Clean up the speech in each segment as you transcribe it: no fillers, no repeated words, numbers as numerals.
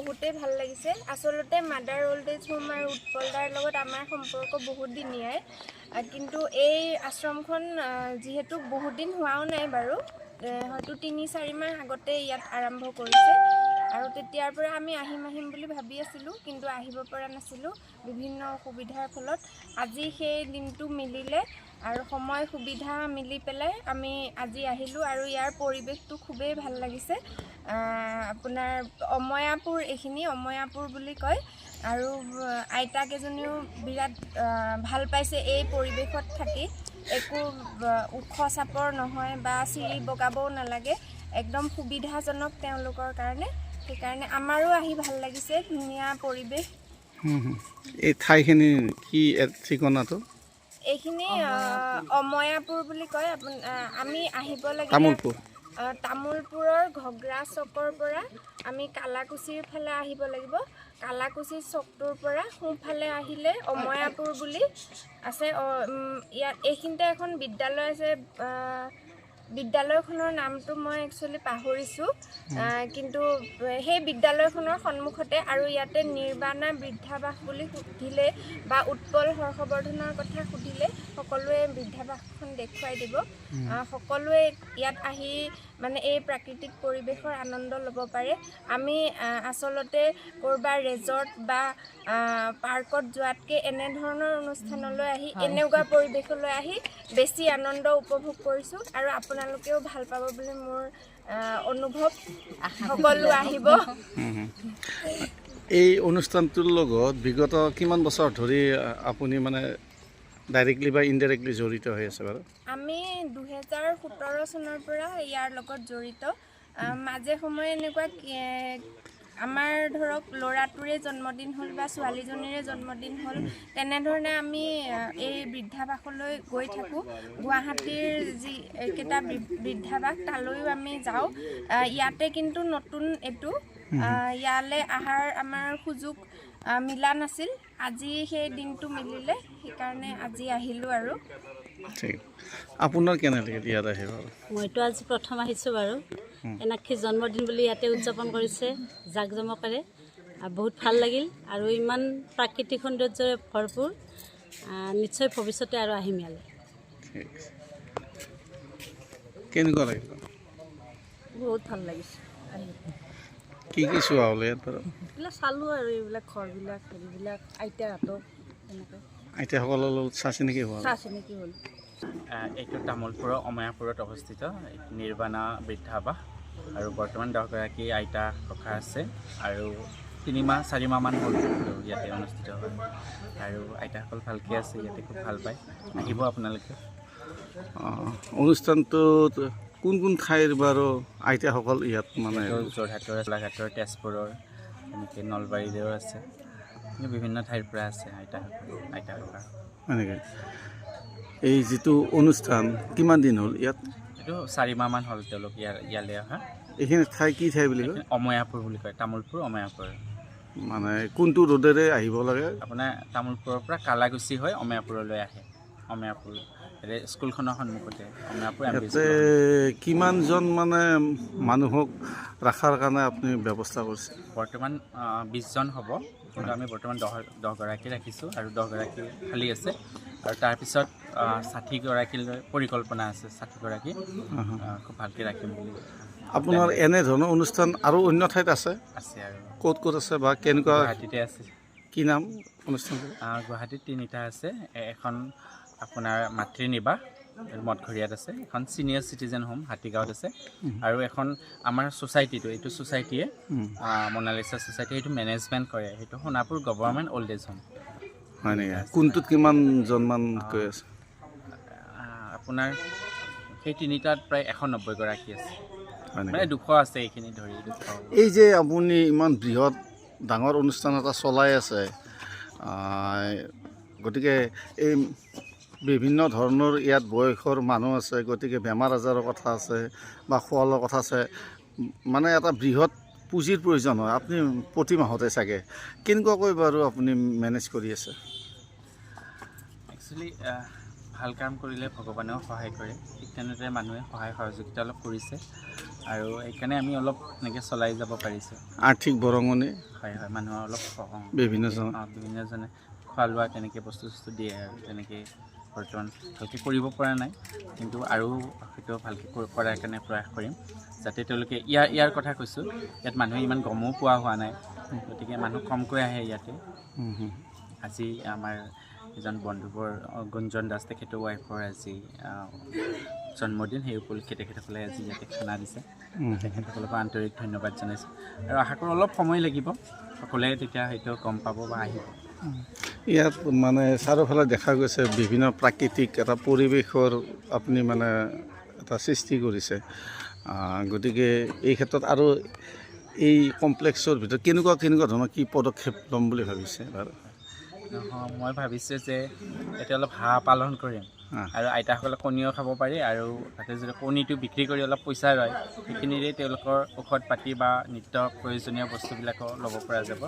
বহুতেই ভাল লাগিছে আসলতে মাদাৰ ওল্ড এজ হোম আৰু উৎপলদাৰ লগত আমাৰ সম্পৰ্ক বহুত দিনীয়াই কিন্তু এই আশ্ৰমখন যিহেতু বহুত দিন হোৱাও নাই বাৰু হয়তো ৩-৪ মাহ আগতে ইয়াত আৰম্ভ কৰিছে আৰু তেতিয়াৰ পৰা আমি আহিম বুলি ভাবি আছিলোঁ কিন্তু আহিব পৰা নাছিলোঁ বিভিন্ন অসুবিধাৰ ফলত আজি সেই দিনটো মিলিলে আৰু সময় সুবিধা মিলি পেলাই আমি আজি আহিলোঁ আৰু ইয়াৰ পৰিৱেশটো খুবেই ভাল লাগিছে আপোনাৰ অময়াপুৰ এইখিনি অময়াপুৰ বুলি কয় আৰু আইতাকেইজনীও বিৰাট ভাল পাইছে এই পৰিৱেশত থাকি একো ওখ চাপৰ নহয় বা চিৰি বগাবও নালাগে একদম সুবিধাজনক তেওঁলোকৰ কাৰণে সেইকাৰণে আমাৰো আহি ভাল লাগিছে ধুনীয়া পৰিৱেশ এই ঠাইখিনি কি ঠিকনাটো এইখিনি অময়াপুৰ বুলি কয় আমি আহিব লাগে তামোলপুৰৰ ঘগ্ৰা চকৰ পৰা আমি কালাকুছিৰ ফালে আহিব লাগিব কালাকুছি চকটোৰ পৰা সোঁফালে আহিলে অময়াপুৰ বুলি আছে ইয়াত এইখিনিতে এখন বিদ্যালয় আছে বিদ্যালয়খনৰ নামটো মই একচুৱেলি পাহৰিছোঁ কিন্তু সেই বিদ্যালয়খনৰ সন্মুখতে আৰু ইয়াতে নিৰ্বাণা বৃদ্ধাবাস বুলি সুধিলে বা উৎপল হৰ্ষবৰ্ধনৰ কথা সুধিলে সকলোৱে বৃদ্ধাবাসখন দেখুৱাই দিব সকলোৱে ইয়াত আহি মানে এই প্ৰাকৃতিক পৰিৱেশৰ আনন্দ ল'ব পাৰে আমি আচলতে ক'ৰবাৰ ৰেজৰ্ট বা পাৰ্কত যোৱাতকৈ এনেধৰণৰ অনুষ্ঠানলৈ আহি এনেকুৱা পৰিৱেশলৈ আহি বেছি আনন্দ উপভোগ কৰিছোঁ আৰু আপোনালোকেও ভাল পাব বুলি মোৰ অনুভৱ সকলো আহিব এই অনুষ্ঠানটোৰ লগত বিগত কিমান বছৰ ধৰি আপুনি মানে ডাইৰেক্টলি বা ইনডাইৰেক্টলি জড়িত হৈ আছে বাৰু আমি 2017 চনৰ পৰা ইয়াৰ লগত জড়িত মাজে সময়ে এনেকুৱা আমাৰ ধৰক ল'ৰাটোৰে জন্মদিন হ'ল বা ছোৱালীজনীৰে জন্মদিন হ'ল তেনেধৰণে আমি এই বৃদ্ধাবাসলৈ গৈ থাকোঁ গুৱাহাটীৰ যি কেইটা বৃদ্ধাবাস তালৈও আমি যাওঁ ইয়াতে কিন্তু নতুন এইটো ইয়ালৈ অহাৰ আমাৰ সুযোগ মিলা নাছিল আজি সেই দিনটো মিলিলে সেইকাৰণে আজি আহিলোঁ আৰু ঠিক আপোনাৰ কেনে লাগিল ইয়াত আহি বাৰু মইতো আজি প্ৰথম আহিছোঁ বাৰু এনাক্ষী জন্মদিন বুলি ইয়াতে উদযাপন কৰিছে জাক জমকেৰে বহুত ভাল লাগিল আৰু ইমান প্ৰাকৃতিক সৌন্দৰ্যৰে ভৰপূৰ নিশ্চয় ভৱিষ্যতে আৰু আহিম ইয়ালৈ কেনেকুৱা লাগিল বহুত ভাল লাগিছে কি চোৱা হ'ল ইয়াত বাৰু এইবিলাক চালোঁ আৰু এইবিলাক ঘৰবিলাক হেৰিবিলাক আইতাহঁতক তেনেকৈ আইতাসকলৰ লগত চাহ চিনাকি হোৱা চাহ চিনাকি হ'ল এইটো তামোলপুৰৰ অময়াপুৰত অৱস্থিত নিৰ্বাণা বৃদ্ধাবাস আৰু বৰ্তমান 10গৰাকী আইতা ককা আছে আৰু 3-4 মাহমান হ'ল ইয়াতে অনুষ্ঠিত হয় আৰু আইতাসকল ভালকৈ আছে ইয়াতে খুব ভাল পায় আহিব আপোনালোকে অনুষ্ঠানটোত কোন ঠাইৰ বাৰু আইতাসকল ইয়াত মানে যোৰহাটৰ গোলাঘাটৰ তেজপুৰৰ এনেকৈ নলবাৰীৰেও আছে বিভিন্ন ঠাইৰ পৰা আছে আইতা ককা এনেকৈ এই যিটো অনুষ্ঠান কিমান দিন হ'ল ইয়াত এইটো 4 মাহমান হ'ল তেওঁলোক ইয়ালৈ অহা এইখিনি ঠাই কি ঠাই বুলি কয় অময়াপুৰ বুলি কয় তামোলপুৰ অময়াপুৰ মানে কোনটো ৰোডেৰে আহিব লাগে আপোনাৰ তামোলপুৰৰ পৰা কালাগুচি হৈ অময়াপুৰলৈ আহে অময়াপুৰ স্কুলখনৰ সন্মুখতে অময়াপুৰ ইয়াতে কিমানজন মানে মানুহক ৰখাৰ কাৰণে আপুনি ব্যৱস্থা কৰিছে বৰ্তমান 20জন হ'ব কিন্তু আমি বৰ্তমান 10গৰাকী ৰাখিছোঁ আৰু 10গৰাকী খালী আছে আৰু তাৰপিছত 60গৰাকীলৈ পৰিকল্পনা আছে 60গৰাকী খুব ভালকৈ ৰাখিম বুলি আপোনাৰ এনেধৰণৰ অনুষ্ঠান আৰু অন্য ঠাইত আছে আৰু ক'ত আছে বা কেনেকুৱা গুৱাহাটীতে আছে কি নাম অনুষ্ঠানটো গুৱাহাটীত 3টা আছে এখন আপোনাৰ মাতৃনিবাস মঠঘৰীয়াত আছে এখন ছিনিয়ৰ চিটিজেন হোম হাতীগাঁৱত আছে আৰু এখন আমাৰ ছ'চাইটিটো এইটো ছ'চাইটিয়ে মনালিছা ছ'চাইটি সেইটো মেনেজমেণ্ট কৰে সেইটো Sonapur government old age home হয় নেকি কোনটোত কিমানজনমান গৈ আছে আপোনাৰ সেই 3টাত প্ৰায় 190গৰাকী আছে মানে 200 আছে এইখিনি ধৰি 200 এই যে আপুনি ইমান বৃহৎ ডাঙৰ অনুষ্ঠান এটা চলাই আছে গতিকে এই বিভিন্ন ধৰণৰ ইয়াত বয়সৰ মানুহ আছে গতিকে বেমাৰ আজাৰৰ কথা আছে বা খোৱা লোৱাৰ কথা আছে মানে এটা বৃহৎ পুঁজিৰ প্ৰয়োজন হয় আপুনি প্ৰতি মাহতে চাগে কেনেকুৱাকৈ বাৰু আপুনি মেনেজ কৰি আছে একচুৱেলি ভাল কাম কৰিলে ভগৱানেও সহায় কৰে, ঠিক তেনেদৰে মানুহে সহায় সহযোগিতা অলপ কৰিছে আৰু সেইকাৰণে আমি অলপ এনেকৈ চলাই যাব পাৰিছোঁ। আৰ্থিক বৰঙণি হয় হয়, মানুহৰ অলপ বিভিন্নজনে খোৱা লোৱা তেনেকৈ বস্তু চস্তু দিয়ে আৰু তেনেকৈ বৰ্তমান ভালকৈ কৰিব পৰা নাই, কিন্তু আৰু সেইটো ভালকৈ কৰাৰ কাৰণে প্ৰয়াস কৰিম যাতে তেওঁলোকে ইয়াৰ কথা কৈছোঁ, ইয়াত মানুহে ইমান গমো পোৱা হোৱা নাই, গতিকে মানুহ কমকৈ আহে ইয়াতে। আজি আমাৰ এজন বন্ধুবৰ গুঞ্জন দাস তেখেতৰ ৱাইফৰ আজি জন্মদিন, সেই উপলক্ষে তেখেতসকলে আজি ইয়াতে খানা দিছে, তেখেতসকলকো আন্তৰিক ধন্যবাদ জনাইছোঁ আৰু আশা কৰোঁ অলপ সময় লাগিব, সকলোৱে তেতিয়া হয়তো গম পাব বা আহিব। ইয়াত মানে চাৰিওফালে দেখা গৈছে বিভিন্ন প্ৰাকৃতিক এটা পৰিৱেশৰ আপুনি মানে এটা সৃষ্টি কৰিছে, গতিকে এই ক্ষেত্ৰত আৰু এই কমপ্লেক্সৰ ভিতৰত কেনেকুৱা ধৰণৰ কি পদক্ষেপ ল'ম বুলি ভাবিছে বাৰু? মই ভাবিছোঁ যে এতিয়া অলপ হাঁহ পালন কৰিম আৰু আইতাসকলে কণীও খাব পাৰি আৰু তাতে যদি কণীটো বিক্ৰী কৰি অলপ পইচা ৰয়, সেইখিনিৰে তেওঁলোকৰ ঔষধ পাতি বা নিত্য প্ৰয়োজনীয় বস্তুবিলাকো ল'ব পৰা যাব।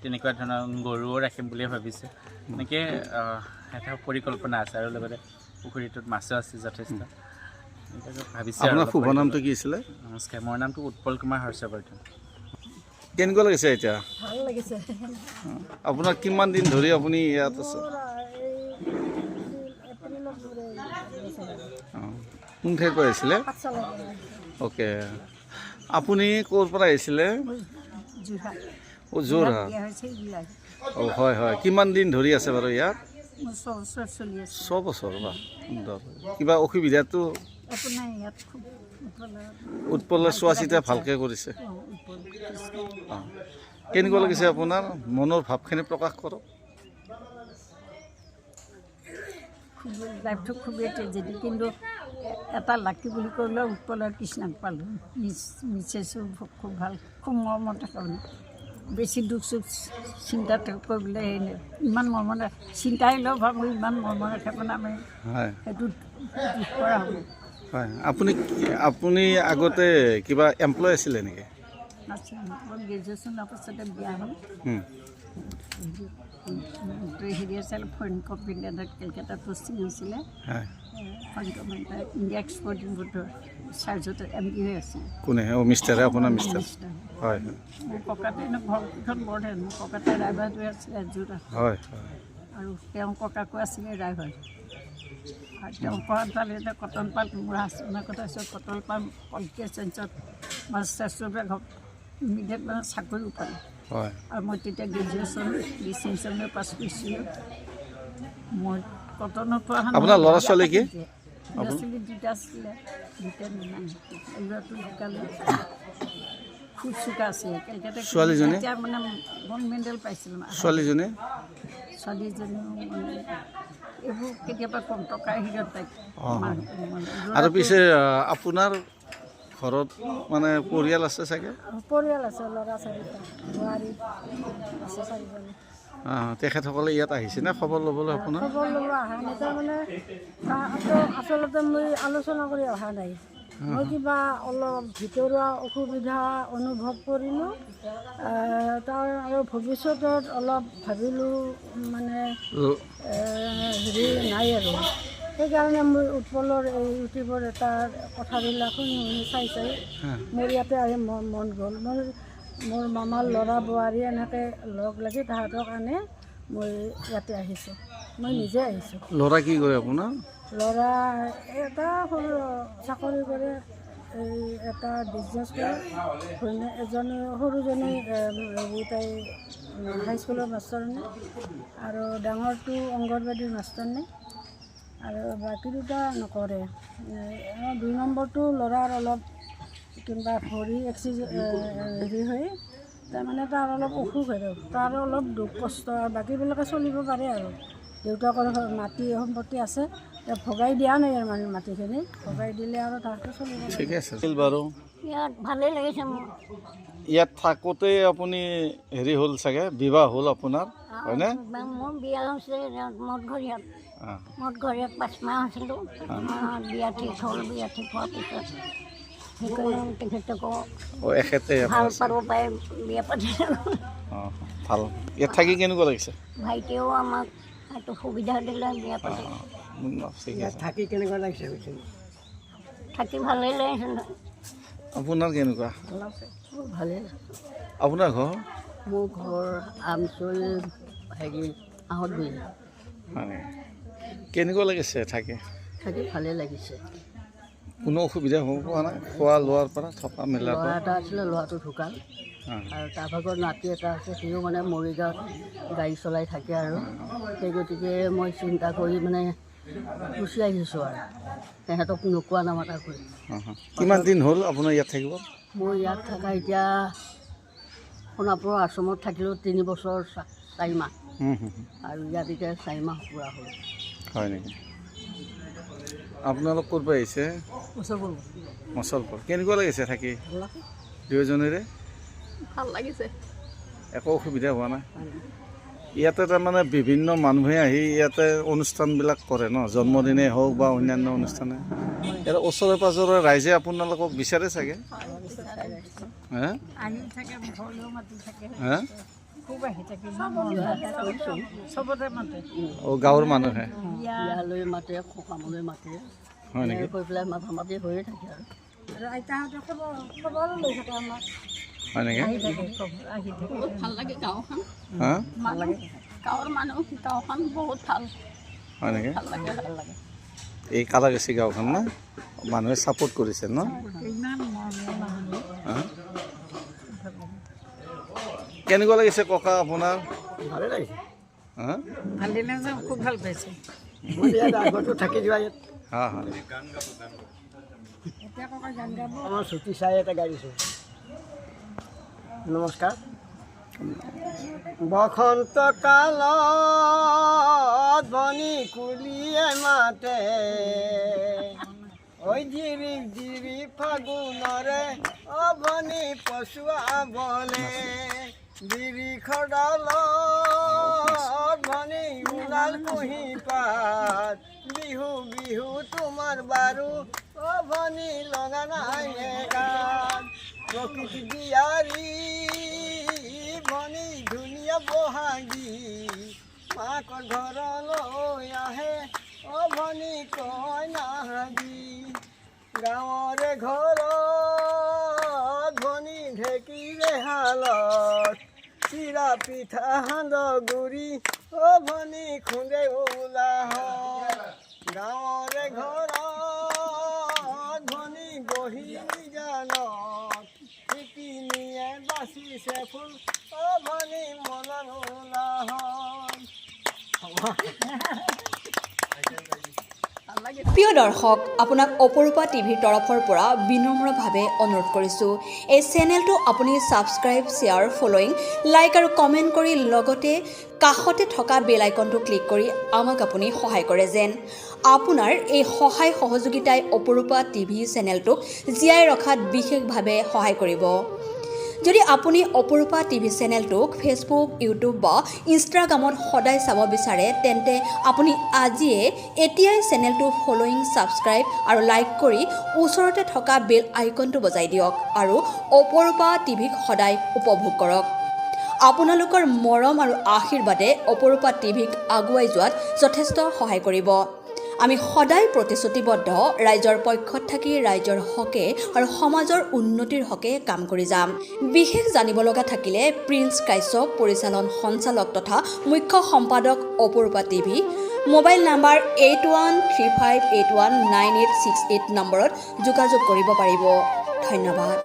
তেনেকুৱা ধৰণৰ গৰুও ৰাখিম বুলিয়ে ভাবিছোঁ। এনেকৈ এটা পৰিকল্পনা আছে আৰু লগতে পুখুৰীটোত মাছো আছে যথেষ্ট। ভাবিছোঁ। আপোনাৰ শুভ নামটো কি আছিলে? নমস্কাৰ, মোৰ নামটো উৎপল কুমাৰ হৰ্ষবৰ্ধন। কেনেকুৱা লাগিছে এতিয়া? ভাল লাগিছে। আপোনাৰ কিমান দিন ধৰি আপুনি ইয়াত আছে? কোন ঠাইৰ পৰা আহিছিলে? অ'কে, আপুনি ক'ৰ পৰা আহিছিলে? যোৰহাট। অঁ হয় হয়, কিমান দিন ধৰি আছে বাৰু ইয়াত? 6 বছৰ বা সুন্দৰ। কিবা অসুবিধাটো? উৎপলে চোৱা চিতা ভালকৈ কৰিছে। অঁ, কেনেকুৱা লাগিছে আপোনাৰ? মনৰ ভাৱখিনি প্ৰকাশ কৰক। লাইফটো খুবেই ট্ৰেজেডি, কিন্তু এটা লাকি বুলি ক'লে উৎপলৰ কৃষ্ণাক পালোঁ। মিছেছো খুব ভাল, খুব মৰমত থাকে, বেছি দুখ চুখ চিন্তা কৰিবলৈ ইমান মৰমত চিন্তাই লওঁ ভাবোঁ, ইমান মৰমত ৰাখে মানে আমি সেইটো দুখ কৰা হ'ব। হয়, আপুনি আগতে কিবা এমপ্লয় আছিলে নেকি? নাছিল, গ্ৰেজুৱেশ্যনৰ পাছতে বিয়া হ'ল। হেৰি আছিলে ফৰেইন কোম্পানী এটাত কেলকাতাত পষ্টিং হৈছিলে, ফৰেইন কোম্পানী ইণ্ডিয়া এক্সপৰ্টিং বোৰ্ডৰ চাৰ্জত MD হৈ আছিলে। কোনে? অঁ মিষ্টাৰে, আপোনাৰ মিষ্টাৰ? হয় হয়। মোৰ ককাতে ঘৰকেইখন বৰধেন, মোৰ ককাতে ৰায়বাহাদুৰ আছিলে যোৰহাট, হয় আৰু তেওঁৰ ককাকো আছিলে ৰায়বাহাদুৰ। আৰু তেওঁ পঢ়াত পালে এতিয়া কটন পাল মোৰ হাজবেণ্ডৰ কথা আছে, কটন পাল পলিটিকেল চায়েন্সত মাষ্টাৰ্ছ ইমিডিয়েট মানে চাকৰিও পালোঁ। হয়, আৰু মই তেতিয়া গ্ৰেজুৱেশ্যন ডিষ্টিংশ্যনে পাছ কৰিছিলোঁ। মই কটনত পঢ়া। আপোনাৰ ল'ৰা ছোৱালী কি? ল'ৰা ছোৱালী দুটা আছিলে, দুটা নাই, ল'ৰাটো ঢুকালে। খুব চোকা আছিলে কেলকাতা। ছোৱালীজনী? এতিয়া মানে গ'ল্ড মেডেল পাইছিলোঁ। ছোৱালীজনী মানে এইবোৰ কেতিয়াবা কম টকাৰ হিৰত তাইক। আৰু পিছে আপোনাৰ ঘৰত মানে পৰিয়াল আছে চাগে? পৰিয়াল আছে, ল'ৰা চাৰিটা, বোৱাৰী আছে চাৰিজনী। তেখেতসকলে ইয়াত আহিছেনে খবৰ ল'বলৈ আপোনাৰ? খবৰ ল'ব অহা নাই, তাৰমানে আচলতে মই আলোচনা কৰি অহা নাই। মই কিবা অলপ ভিতৰুৱা অসুবিধা অনুভৱ কৰিলোঁ, তাৰ আৰু ভৱিষ্যতত অলপ ভাবিলোঁ মানে হেৰি নাই আৰু সেইকাৰণে মই উৎপলৰ এই ইউটিউবৰ এটা কথাবিলাক শুনি চাই মোৰ ইয়াতে আহি মন গ'ল। মোৰ মামাৰ ল'ৰা বোৱাৰী এনেকৈ লগ লাগি তাহাঁতক আনে মই ইয়াতে আহিছোঁ, মই নিজে আহিছোঁ। ল'ৰা কি কৰে আপোনাৰ? ল'ৰা এটা সৰু চাকৰি কৰে, এই এটা বিজনেছ কৰে, এজনী সৰুজনী তাই হাইস্কুলৰ মাষ্টৰণী, আৰু ডাঙৰটো অংগনবাদীৰ মাষ্টৰণী, আৰু বাকী দুটা নকৰে। 2 নম্বৰটো ল'ৰাৰ অলপ কিবা ভৰি হেৰি হৈ তাৰমানে তাৰ অলপ অসুখ আৰু তাৰ অলপ দুখ কষ্ট, আৰু বাকীবিলাকে চলিব পাৰে আৰু। দেউতাকৰ মাটি সম্পত্তি আছে, ভগাই দিয়া নাই আৰু মানে মাটিখিনি ভগাই দিলে আৰু তাহাঁতে চলিব। ঠিকে আছে বাৰু। ইয়াত ভালেই লাগিছে মোৰ। ইয়াত থাকোঁতে আপুনি হেৰি হ'ল চাগে, বিবাহ হ'ল আপোনাৰ, হয়নে? মোৰ বিয়া হৈছে মঠঘৰীয়াত। মঠঘৰীয়াত 5 মাহ আছিলোঁ। বিয়া ঠিক হ'ল, বিয়া ঠিক হোৱাৰ পিছত সেইকাৰণে তেখেতকো ভাল পাব পাৰে বিয়া পাতিলোঁ। অঁ ভাল। ইয়াত থাকি কেনেকুৱা লাগিছে? ভাইটিয়েও আমাক এইটো সুবিধা দিলে বিয়া পাতি। ঠিক আছে। থাকি কেনেকুৱা লাগিছে থাকি ভালেই লাগিছে আপোনাৰ কেনেকুৱা? ভালেই আপোনাৰ ঘৰ মোৰ ঘৰ আমচৈ আহঁত গৈ মানে কেনেকুৱা লাগিছে থাকি ভালেই লাগিছে কোনো অসুবিধা হ'ব পৰা নাই খোৱা লোৱাৰ পৰা থকা মেলাৰ ল'ৰা পৰা? এটা আছিলে ল'ৰাটো ঢুকাল আৰু তাৰ ভাগত নাতি এটা আছে সিও মানে মৰিগাঁৱত গাড়ী চলাই থাকে আৰু সেই গতিকে মই চিন্তা কৰি মানে গুচি আহিছোঁ আৰু সিহঁতক নোকোৱা নামাতা কৰি কিমান দিন হ'ল আপোনাৰ ইয়াত থাকিব? মোৰ ইয়াত থকা এতিয়া সোণাপুৰৰ আশ্ৰমত থাকিলোঁ 3 বছৰ 4 মাহ আৰু ইয়াত এতিয়া 4 মাহ পূৰা হ'ল। হয় নেকি? আপোনালোক ক'ৰ পৰা আহিছে? মচলপুৰ। কেনেকুৱা লাগিছে থাকি দুয়োজনেৰে? ভাল লাগিছে একো অসুবিধা হোৱা নাই? ইয়াতে তাৰমানে বিভিন্ন মানুহে আহি ইয়াতে অনুষ্ঠানবিলাক কৰে ন, জন্মদিনেই হওক বা অন্যান্য অনুষ্ঠানে। ইয়াত ওচৰে পাঁজৰে ৰাইজে আপোনালোকক বিচাৰে চাগে? হা হা? অঁ গাঁৱৰ মানুহে বিয়ালৈ মাতে সকামলৈ মাতে হয় নেকি? কৈ পেলাই মাথা মাতি হৈয়ে থাকে আৰু হয় নেকি? বহুত ভাল লাগে গাঁওখন হা গাঁৱৰ মানুহ গাঁওখন বহুত ভাল হয় নেকি? ভাল লাগে এই কালাগাছি গাঁওখন না মানুহে ছাপোৰ্ট কৰিছে ন? হা? কেনেকুৱা লাগিছে ককা আপোনাৰ? ভালে লাগিছে হা খুব ভাল পাইছে আগতো থাকি যোৱা ইয়াত হা হা আমাৰ ছুটি চাই এটা গাড়ীছোঁ নমস্কাৰ বসন্ত কালত বনি কুলিয়ে মাতে ঐ জিৰি জিৰি ফাগুনৰে অভনি পচুৱা বলে বিৰিখৰ ডালত ভনি ওলাল কুঁহি পাত বিহু বিহু তোমাৰ বাৰু অভনি লগা নাই গান প্ৰকৃতি বিয়াৰী ভনি ধুনীয়া বহাগী মাকৰ ঘৰলৈ আহে অভনি কয় নাহাগী গাঁৱৰে ঘৰত ভনি ঢেঁকীৰে হালত চিৰা পিঠা সান্দহ গুৰি অভনি খুন্দে ওলাহত গাঁৱৰে ঘৰত ভনি বহি জানত শিপিনীয়ে বাচিছে ফুল অভনি মনত ওলাহত প্ৰিয় দৰ্শক, আপোনাক অপৰূপা টিভিৰ তৰফৰ পৰা বিনম্ৰভাৱে অনুৰোধ কৰিছোঁ, এই চেনেলটো আপুনি ছাবস্ক্ৰাইব, শ্বেয়াৰ, ফলোইং, লাইক আৰু কমেণ্ট কৰি লগতে কাষতে থকা বেল আইকনটো ক্লিক কৰি আমাক আপুনি সহায় কৰে যেন। আপোনাৰ এই সহায় সহযোগিতাই অপৰূপা টিভি চেনেলটোক জীয়াই ৰখাত বিশেষভাৱে সহায় কৰিব। যদি আপুনি অপৰূপা টিভি চেনেলটোক ফেচবুক, ইউটিউব বা ইনষ্টাগ্ৰামত সদায় চাব বিচাৰে তেন্তে আপুনি এতিয়াই চেনেলটো ফলোইং, ছাবস্ক্ৰাইব আৰু লাইক কৰি ওচৰতে থকা বেল আইকনটো বজাই দিয়ক আৰু অপৰূপা টিভিক সদায় উপভোগ কৰক। আপোনালোকৰ মৰম আৰু আশীৰ্বাদে অপৰূপা টিভিক আগুৱাই যোৱাত যথেষ্ট সহায় কৰিব। আমি সদায় প্ৰতিশ্ৰুতিবদ্ধ ৰাইজৰ পক্ষত থাকি ৰাইজৰ হকে আৰু সমাজৰ উন্নতিৰ হকে কাম কৰি যাম। বিশেষ জানিব লগা থাকিলে প্ৰিন্স কাশ্যপ, পৰিচালন সঞ্চালক তথা মুখ্য সম্পাদক অপৰূপা টিভি, মোবাইল নাম্বাৰ 8135819868 নম্বৰত যোগাযোগ কৰিব পাৰিব। ধন্যবাদ।